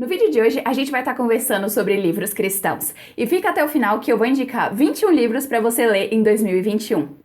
No vídeo de hoje, a gente vai estar conversando sobre livros cristãos. E fica até o final que eu vou indicar 21 livros para você ler em 2021.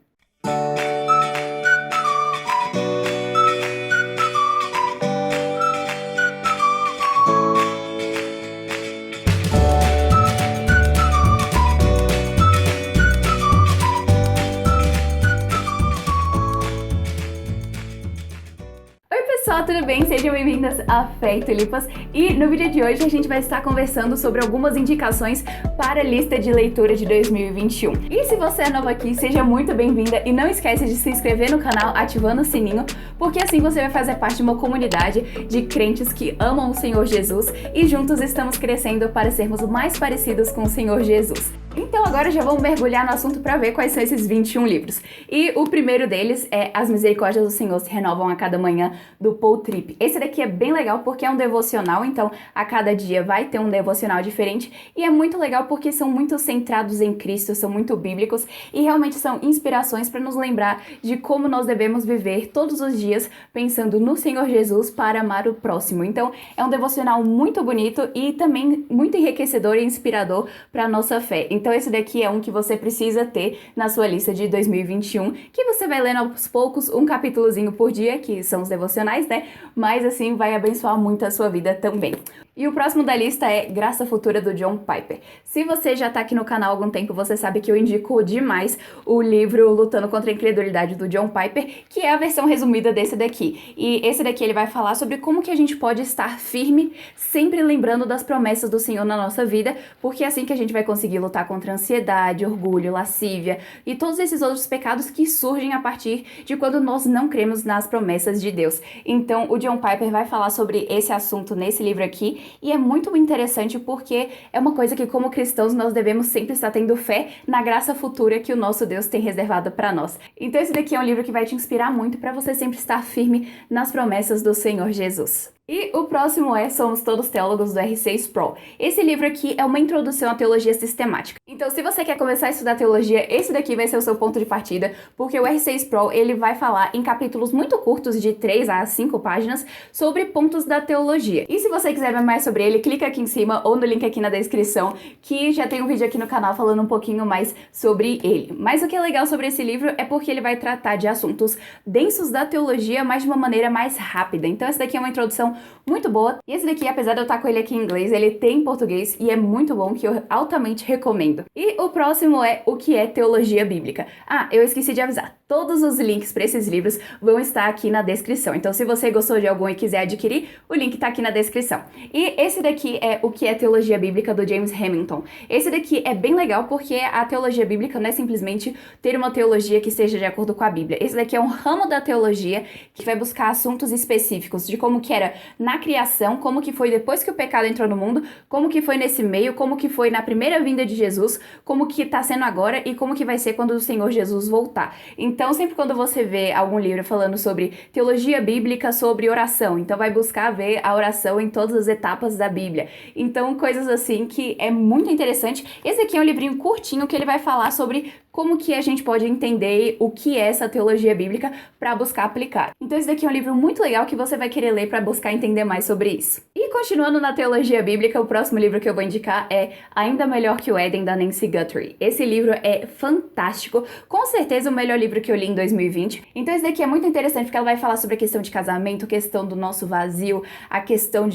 Pessoal, tudo bem? Sejam bem-vindas a Fé e Tulipas. E no vídeo de hoje a gente vai estar conversando sobre algumas indicações para a lista de leitura de 2021. E se você é novo aqui, seja muito bem-vinda e não esquece de se inscrever no canal ativando o sininho, porque assim você vai fazer parte de uma comunidade de crentes que amam o Senhor Jesus e juntos estamos crescendo para sermos mais parecidos com o Senhor Jesus. Então agora já vamos mergulhar no assunto para ver quais são esses 21 livros. E o primeiro deles é As Misericórdias do Senhor se Renovam a Cada Manhã, do Paul Tripp. Esse daqui é bem legal porque é um devocional, então a cada dia vai ter um devocional diferente e é muito legal porque são muito centrados em Cristo, são muito bíblicos e realmente são inspirações para nos lembrar de como nós devemos viver todos os dias pensando no Senhor Jesus para amar o próximo. Então é um devocional muito bonito e também muito enriquecedor e inspirador para a nossa fé. Então esse daqui é um que você precisa ter na sua lista de 2021, que você vai lendo aos poucos um capítulozinho por dia, que são os devocionais, né? Mas assim vai abençoar muito a sua vida também. E o próximo da lista é Graça Futura, do John Piper. Se você já tá aqui no canal há algum tempo, você sabe que eu indico demais o livro Lutando contra a Incredulidade, do John Piper, que é a versão resumida desse daqui. E esse daqui ele vai falar sobre como que a gente pode estar firme, sempre lembrando das promessas do Senhor na nossa vida, porque é assim que a gente vai conseguir lutar contra a ansiedade, orgulho, lascívia e todos esses outros pecados que surgem a partir de quando nós não cremos nas promessas de Deus. Então, o John Piper vai falar sobre esse assunto nesse livro aqui, e é muito interessante porque é uma coisa que, como cristãos, nós devemos sempre estar tendo fé na graça futura que o nosso Deus tem reservado para nós. Então esse daqui é um livro que vai te inspirar muito para você sempre estar firme nas promessas do Senhor Jesus. E o próximo é Somos Todos Teólogos, do R.C. Sproul. Esse livro aqui é uma introdução à teologia sistemática. Então, se você quer começar a estudar teologia, esse daqui vai ser o seu ponto de partida, porque o R.C. Sproul, ele vai falar em capítulos muito curtos, de 3 a 5 páginas, sobre pontos da teologia. E se você quiser ver mais sobre ele, clica aqui em cima ou no link aqui na descrição, que já tem um vídeo aqui no canal falando um pouquinho mais sobre ele. Mas o que é legal sobre esse livro é porque ele vai tratar de assuntos densos da teologia, mas de uma maneira mais rápida. Então, essa daqui é uma introdução muito boa. E esse daqui, apesar de eu estar com ele aqui em inglês, ele tem em português e é muito bom, que eu altamente recomendo. E o próximo é O que é Teologia Bíblica. Ah, eu esqueci de avisar. Todos os links para esses livros vão estar aqui na descrição. Então, se você gostou de algum e quiser adquirir, o link tá aqui na descrição. E esse daqui é O que é Teologia Bíblica, do James Hamilton. Esse daqui é bem legal porque a teologia bíblica não é simplesmente ter uma teologia que esteja de acordo com a Bíblia. Esse daqui é um ramo da teologia que vai buscar assuntos específicos de como que era na criação, como que foi depois que o pecado entrou no mundo, como que foi nesse meio, como que foi na primeira vinda de Jesus, como que tá sendo agora e como que vai ser quando o Senhor Jesus voltar. Então, sempre quando você vê algum livro falando sobre teologia bíblica, sobre oração, então vai buscar ver a oração em todas as etapas da Bíblia. Então, coisas assim que é muito interessante. Esse aqui é um livrinho curtinho que ele vai falar sobre como que a gente pode entender o que é essa teologia bíblica para buscar aplicar. Então esse daqui é um livro muito legal que você vai querer ler para buscar entender mais sobre isso. E continuando na teologia bíblica, o próximo livro que eu vou indicar é Ainda Melhor que o Éden, da Nancy Guthrie. Esse livro é fantástico, com certeza o melhor livro que eu li em 2020. Então esse daqui é muito interessante porque ela vai falar sobre a questão de casamento, questão do nosso vazio, a questão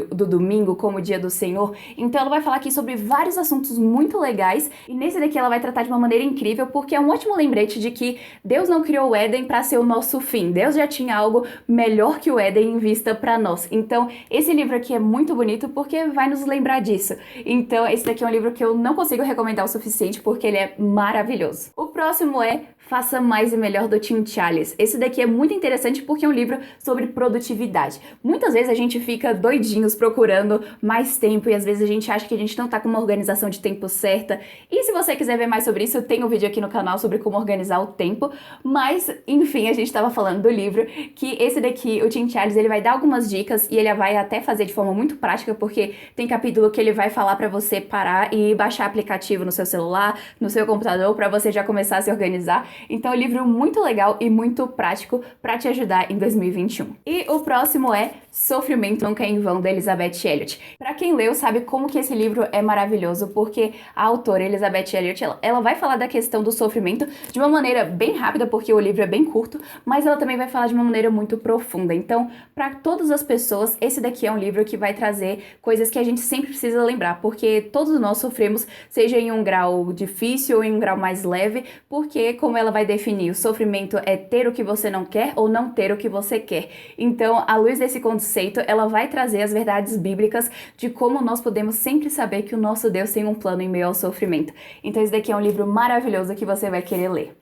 do domingo como dia do Senhor. Então ela vai falar aqui sobre vários assuntos muito legais e nesse daqui ela vai tratar de uma maneira incrível, porque é um ótimo lembrete de que Deus não criou o Éden para ser o nosso fim. Deus já tinha algo melhor que o Éden em vista para nós. Então, esse livro aqui é muito bonito porque vai nos lembrar disso. Então, esse daqui é um livro que eu não consigo recomendar o suficiente porque ele é maravilhoso. O próximo é Faça Mais e Melhor, do Tim Challies. Esse daqui é muito interessante porque é um livro sobre produtividade. Muitas vezes a gente fica doidinhos procurando mais tempo e às vezes a gente acha que a gente não tá com uma organização de tempo certa. E se você quiser ver mais sobre isso, eu tenho um vídeo aqui no canal sobre como organizar o tempo. Mas, enfim, a gente tava falando do livro, que esse daqui, o Tim Challies, ele vai dar algumas dicas e ele vai até fazer de forma muito prática, porque tem capítulo que ele vai falar pra você parar e baixar aplicativo no seu celular, no seu computador, pra você já começar a se organizar. Então é um livro muito legal e muito prático para te ajudar em 2021. E o próximo é Sofrimento Nunca é em Vão, da Elizabeth Elliot. Para quem leu, sabe como que esse livro é maravilhoso, porque a autora Elizabeth Elliot, ela vai falar da questão do sofrimento de uma maneira bem rápida, porque o livro é bem curto, mas ela também vai falar de uma maneira muito profunda. Então, para todas as pessoas, esse daqui é um livro que vai trazer coisas que a gente sempre precisa lembrar, porque todos nós sofremos, seja em um grau difícil ou em um grau mais leve, porque, como ela vai definir, o sofrimento é ter o que você não quer ou não ter o que você quer. Então, à luz desse conceito, ela vai trazer as verdades bíblicas de como nós podemos sempre saber que o nosso Deus tem um plano em meio ao sofrimento. Então, esse daqui é um livro maravilhoso que você vai querer ler.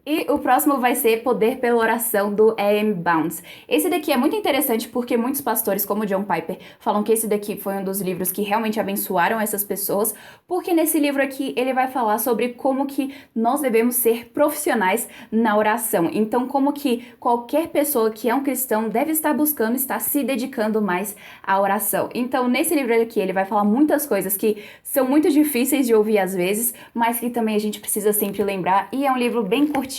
E o próximo vai ser Poder pela Oração, do A.M. Bounds. Esse daqui é muito interessante porque muitos pastores, como John Piper, falam que esse daqui foi um dos livros que realmente abençoaram essas pessoas, porque nesse livro aqui ele vai falar sobre como que nós devemos ser profissionais na oração. Então, como que qualquer pessoa que é um cristão deve estar buscando, estar se dedicando mais à oração. Então, nesse livro aqui ele vai falar muitas coisas que são muito difíceis de ouvir às vezes, mas que também a gente precisa sempre lembrar, e é um livro bem curtinho,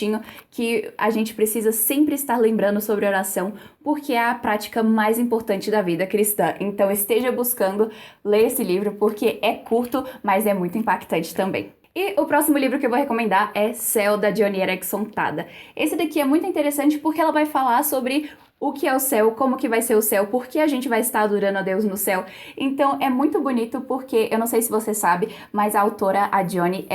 que a gente precisa sempre estar lembrando sobre oração, porque é a prática mais importante da vida cristã. Então esteja buscando ler esse livro, porque é curto, mas é muito impactante também. E o próximo livro que eu vou recomendar é Céu, da Joni Eareckson Tada. Esse daqui é muito interessante porque ela vai falar sobre o que é o céu, como que vai ser o céu, por que a gente vai estar adorando a Deus no céu. Então é muito bonito porque, eu não sei se você sabe, mas a autora, a Joni,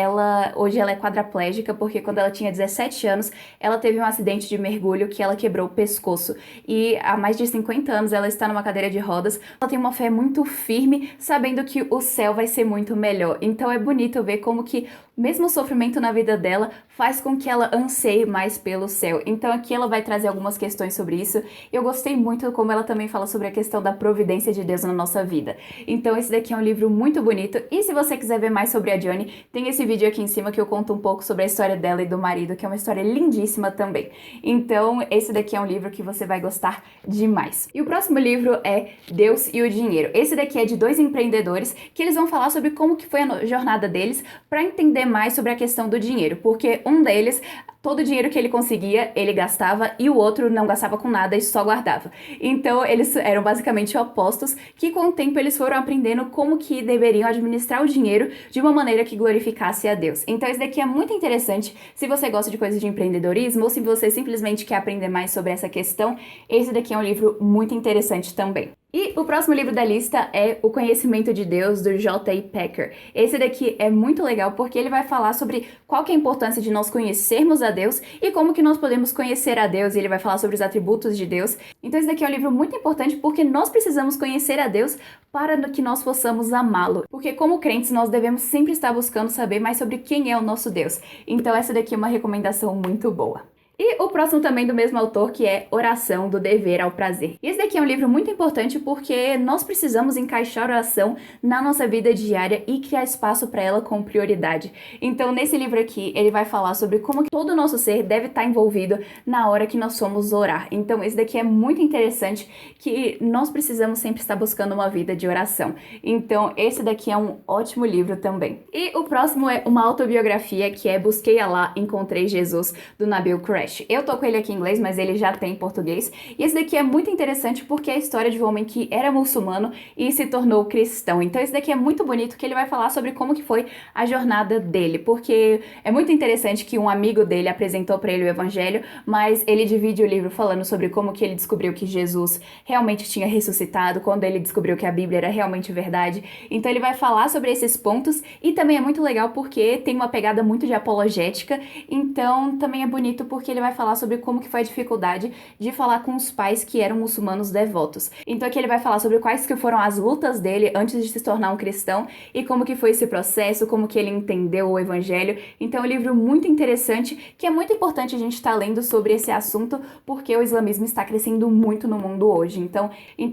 hoje ela é quadraplégica, porque quando ela tinha 17 anos, ela teve um acidente de mergulho que ela quebrou o pescoço. E há mais de 50 anos ela está numa cadeira de rodas. Ela tem uma fé muito firme, sabendo que o céu vai ser muito melhor. Então é bonito ver como que mesmo o sofrimento na vida dela faz com que ela anseie mais pelo céu. Então aqui ela vai trazer algumas questões sobre isso. Eu gostei muito como ela também fala sobre a questão da providência de Deus na nossa vida. Então esse daqui é um livro muito bonito, e se você quiser ver mais sobre a Joni, tem esse vídeo aqui em cima que eu conto um pouco sobre a história dela e do marido, que é uma história lindíssima também. Então esse daqui é um livro que você vai gostar demais. E o próximo livro é Deus e o Dinheiro. Esse daqui é de dois empreendedores que eles vão falar sobre como que foi a jornada deles para entender mais sobre a questão do dinheiro, porque um deles, todo o dinheiro que ele conseguia, ele gastava, e o outro não gastava com nada e só guardava. Então, eles eram basicamente opostos, que com o tempo eles foram aprendendo como que deveriam administrar o dinheiro de uma maneira que glorificasse a Deus. Então, esse daqui é muito interessante se você gosta de coisas de empreendedorismo, ou se você simplesmente quer aprender mais sobre essa questão, esse daqui é um livro muito interessante também. E o próximo livro da lista é O Conhecimento de Deus, do J.I. Packer. Esse daqui é muito legal porque ele vai falar sobre qual que é a importância de nós conhecermos a Deus e como que nós podemos conhecer a Deus, e ele vai falar sobre os atributos de Deus. Então esse daqui é um livro muito importante porque nós precisamos conhecer a Deus para que nós possamos amá-lo. Porque como crentes nós devemos sempre estar buscando saber mais sobre quem é o nosso Deus. Então essa daqui é uma recomendação muito boa. E o próximo também do mesmo autor, que é Oração, do Dever ao Prazer. E esse daqui é um livro muito importante porque nós precisamos encaixar a oração na nossa vida diária e criar espaço para ela com prioridade. Então, nesse livro aqui, ele vai falar sobre como que todo o nosso ser deve estar envolvido na hora que nós formos orar. Então, esse daqui é muito interessante, que nós precisamos sempre estar buscando uma vida de oração. Então, esse daqui é um ótimo livro também. E o próximo é uma autobiografia, que é Busquei Alá, Encontrei Jesus, do Nabil Qureshi. Eu tô com ele aqui em inglês, mas ele já tem em português. E esse daqui é muito interessante porque é a história de um homem que era muçulmano e se tornou cristão. Então esse daqui é muito bonito, que ele vai falar sobre como que foi a jornada dele. Porque é muito interessante que um amigo dele apresentou para ele o evangelho, mas ele divide o livro falando sobre como que ele descobriu que Jesus realmente tinha ressuscitado, quando ele descobriu que a Bíblia era realmente verdade. Então ele vai falar sobre esses pontos, e também é muito legal porque tem uma pegada muito de apologética. Então também é bonito porque ele vai falar sobre como que foi a dificuldade de falar com os pais que eram muçulmanos devotos. Então aqui ele vai falar sobre quais que foram as lutas dele antes de se tornar um cristão, e como que foi esse processo, como que ele entendeu o evangelho. Então é um livro muito interessante, que é muito importante a gente estar lendo sobre esse assunto, porque o islamismo está crescendo muito no mundo hoje. Então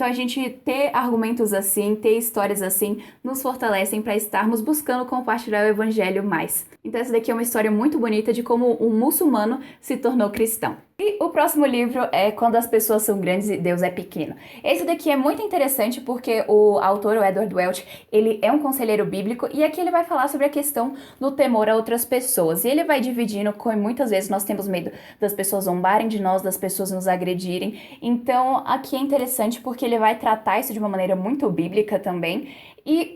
a gente ter argumentos assim, ter histórias assim, nos fortalecem para estarmos buscando compartilhar o evangelho mais. Então essa daqui é uma história muito bonita de como um muçulmano se tornou cristão. E o próximo livro é Quando as Pessoas São Grandes e Deus é Pequeno. Esse daqui é muito interessante porque o autor, o Edward Welch, ele é um conselheiro bíblico e aqui ele vai falar sobre a questão do temor a outras pessoas. E ele vai dividindo como muitas vezes nós temos medo das pessoas zombarem de nós, das pessoas nos agredirem. Então aqui é interessante porque ele vai tratar isso de uma maneira muito bíblica também. E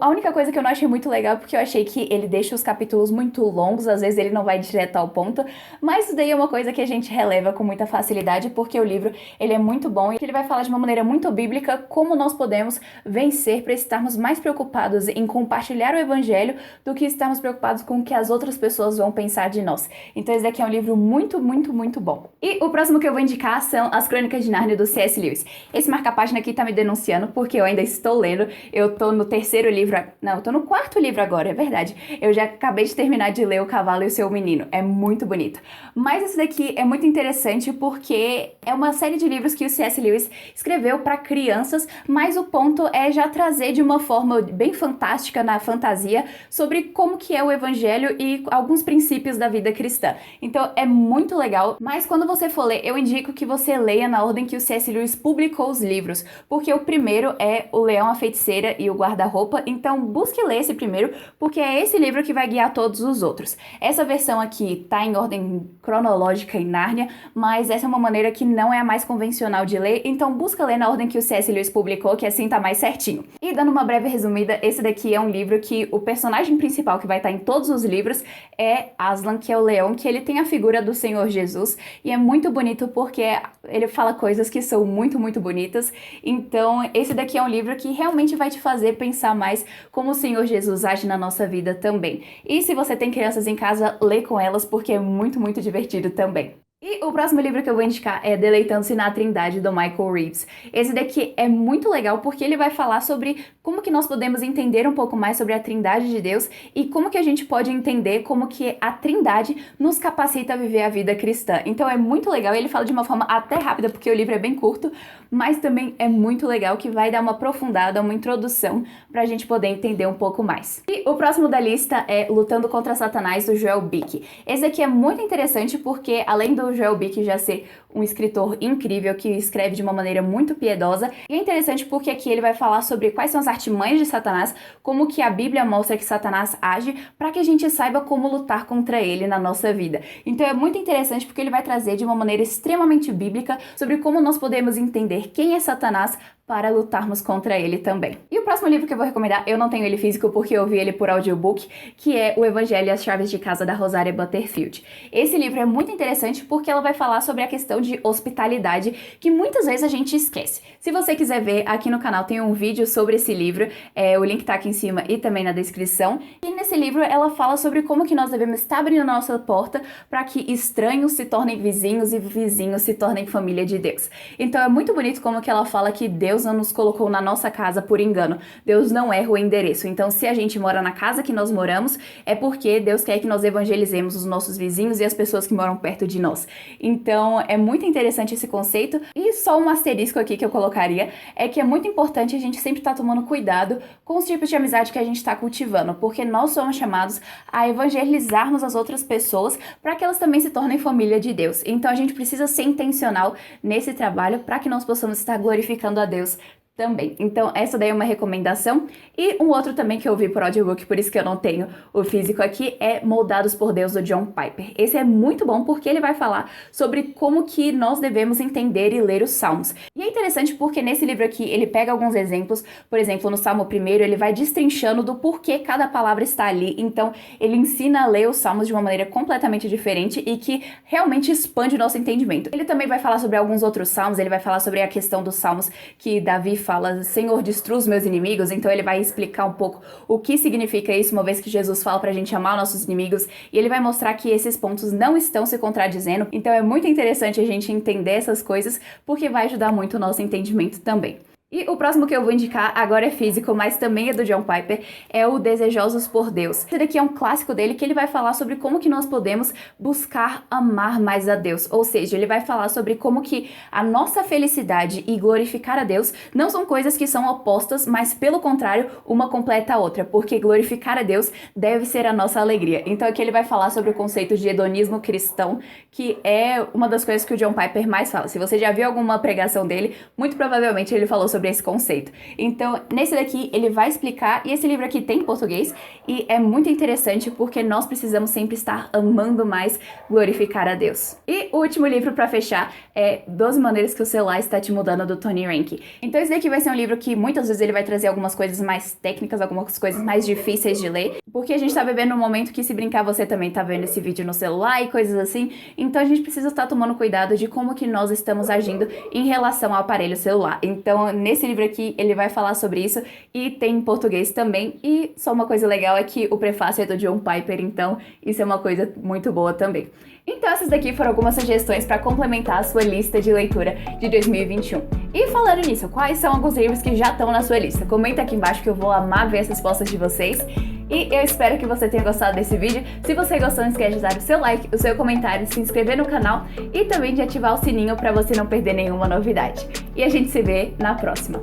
a única coisa que eu não achei muito legal, porque eu achei que ele deixa os capítulos muito longos, às vezes ele não vai direto ao ponto, mas isso daí é uma coisa que a gente releva com muita facilidade, porque o livro ele é muito bom e ele vai falar de uma maneira muito bíblica como nós podemos vencer para estarmos mais preocupados em compartilhar o evangelho do que estarmos preocupados com o que as outras pessoas vão pensar de nós. Então esse daqui é um livro muito, muito, muito bom. E o próximo que eu vou indicar são As Crônicas de Nárnia, do C.S. Lewis. Esse marca-página aqui tá me denunciando porque eu ainda estou lendo, eu tô no terceiro livro, não, eu tô no quarto livro agora, é verdade. Eu já acabei de terminar de ler O Cavalo e o Seu Menino, é muito bonito. Mas esse daqui é muito interessante porque é uma série de livros que o C.S. Lewis escreveu para crianças, mas o ponto é já trazer de uma forma bem fantástica, na fantasia, sobre como que é o evangelho e alguns princípios da vida cristã. Então é muito legal, mas quando você for ler, eu indico que você leia na ordem que o C.S. Lewis publicou os livros, porque o primeiro é O Leão, a Feiticeira e o Guarda-Roupa, então busque ler esse primeiro, porque é esse livro que vai guiar todos os outros. Essa versão aqui tá em ordem cronológica em Nárnia, mas essa é uma maneira que não é a mais convencional de ler, então busca ler na ordem que o C.S. Lewis publicou, que assim tá mais certinho. E dando uma breve resumida, esse daqui é um livro que o personagem principal que vai estar em todos os livros é Aslan, que é o leão, que ele tem a figura do Senhor Jesus, e é muito bonito porque ele fala coisas que são muito, muito bonitas. Então esse daqui é um livro que realmente vai te fazer pensar mais como o Senhor Jesus age na nossa vida também. E se você tem crianças em casa, lê com elas porque é muito, muito divertido também. E o próximo livro que eu vou indicar é Deleitando-se na Trindade, do Michael Reeves. Esse daqui é muito legal porque ele vai falar sobre como que nós podemos entender um pouco mais sobre a Trindade de Deus e como que a gente pode entender como que a Trindade nos capacita a viver a vida cristã. Então é muito legal, ele fala de uma forma até rápida porque o livro é bem curto, mas também é muito legal que vai dar uma aprofundada, uma introdução pra gente poder entender um pouco mais. E o próximo da lista é Lutando contra Satanás, do Joel Bick. Esse aqui é muito interessante porque além do Joel Bick já ser um escritor incrível que escreve de uma maneira muito piedosa. E é interessante porque aqui ele vai falar sobre quais são as artimanhas de Satanás, como que a Bíblia mostra que Satanás age, para que a gente saiba como lutar contra ele na nossa vida. Então é muito interessante porque ele vai trazer de uma maneira extremamente bíblica sobre como nós podemos entender quem é Satanás para lutarmos contra ele também. E o próximo livro que eu vou recomendar, eu não tenho ele físico porque eu vi ele por audiobook, que é O Evangelho e as Chaves de Casa, da Rosaria Butterfield. Esse livro é muito interessante porque ela vai falar sobre a questão de hospitalidade que muitas vezes a gente esquece. Se você quiser ver, aqui no canal tem um vídeo sobre esse livro, o link tá aqui em cima e também na descrição. E nesse livro ela fala sobre como que nós devemos estar abrindo a nossa porta para que estranhos se tornem vizinhos e vizinhos se tornem família de Deus. Então é muito bonito como que ela fala que Deus não nos colocou na nossa casa por engano. Deus não erra o endereço. Então, se a gente mora na casa que nós moramos, é porque Deus quer que nós evangelizemos os nossos vizinhos e as pessoas que moram perto de nós. Então, é muito interessante esse conceito. E só um asterisco aqui que eu colocaria é que é muito importante a gente sempre estar tomando cuidado com os tipos de amizade que a gente está cultivando, porque nós somos chamados a evangelizarmos as outras pessoas para que elas também se tornem família de Deus. Então, a gente precisa ser intencional nesse trabalho para que nós possamos estar glorificando a Deus também. Então, essa daí é uma recomendação. E um outro também que eu vi por audiobook, por isso que eu não tenho o físico aqui, é Moldados por Deus, do John Piper. Esse é muito bom porque ele vai falar sobre como que nós devemos entender e ler os Salmos. E é interessante porque nesse livro aqui ele pega alguns exemplos, por exemplo, no Salmo 1 ele vai destrinchando do porquê cada palavra está ali. Então, ele ensina a ler os Salmos de uma maneira completamente diferente e que realmente expande o nosso entendimento. Ele também vai falar sobre alguns outros Salmos, ele vai falar sobre a questão dos Salmos que Davi fala, Senhor, destrua os meus inimigos, então ele vai explicar um pouco o que significa isso, uma vez que Jesus fala pra gente amar nossos inimigos, e ele vai mostrar que esses pontos não estão se contradizendo, então é muito interessante a gente entender essas coisas, porque vai ajudar muito o nosso entendimento também. E o próximo que eu vou indicar agora é físico, mas também é do John Piper, é o Desejosos por Deus. Esse daqui é um clássico dele que ele vai falar sobre como que nós podemos buscar amar mais a Deus. Ou seja, ele vai falar sobre como que a nossa felicidade e glorificar a Deus não são coisas que são opostas, mas pelo contrário, uma completa a outra, porque glorificar a Deus deve ser a nossa alegria. Então aqui ele vai falar sobre o conceito de hedonismo cristão, que é uma das coisas que o John Piper mais fala. Se você já viu alguma pregação dele, muito provavelmente ele falou sobre esse conceito. Então, nesse daqui, ele vai explicar, e esse livro aqui tem em português, e é muito interessante porque nós precisamos sempre estar amando mais glorificar a Deus. E o último livro para fechar é 12 Maneiras que o Celular Está Te Mudando, do Tony Reinke. Então, esse daqui vai ser um livro que muitas vezes ele vai trazer algumas coisas mais técnicas, algumas coisas mais difíceis de ler, porque a gente tá vivendo um momento que, se brincar, você também tá vendo esse vídeo no celular e coisas assim, então a gente precisa estar tomando cuidado de como que nós estamos agindo em relação ao aparelho celular. Então, nesse livro aqui, ele vai falar sobre isso e tem em português também. E só uma coisa legal é que o prefácio é do John Piper, então isso é uma coisa muito boa também. Então essas daqui foram algumas sugestões para complementar a sua lista de leitura de 2021. E falando nisso, quais são alguns livros que já estão na sua lista? Comenta aqui embaixo que eu vou amar ver as respostas de vocês. E eu espero que você tenha gostado desse vídeo. Se você gostou, não esquece de dar o seu like, o seu comentário, se inscrever no canal e também de ativar o sininho para você não perder nenhuma novidade. E a gente se vê na próxima.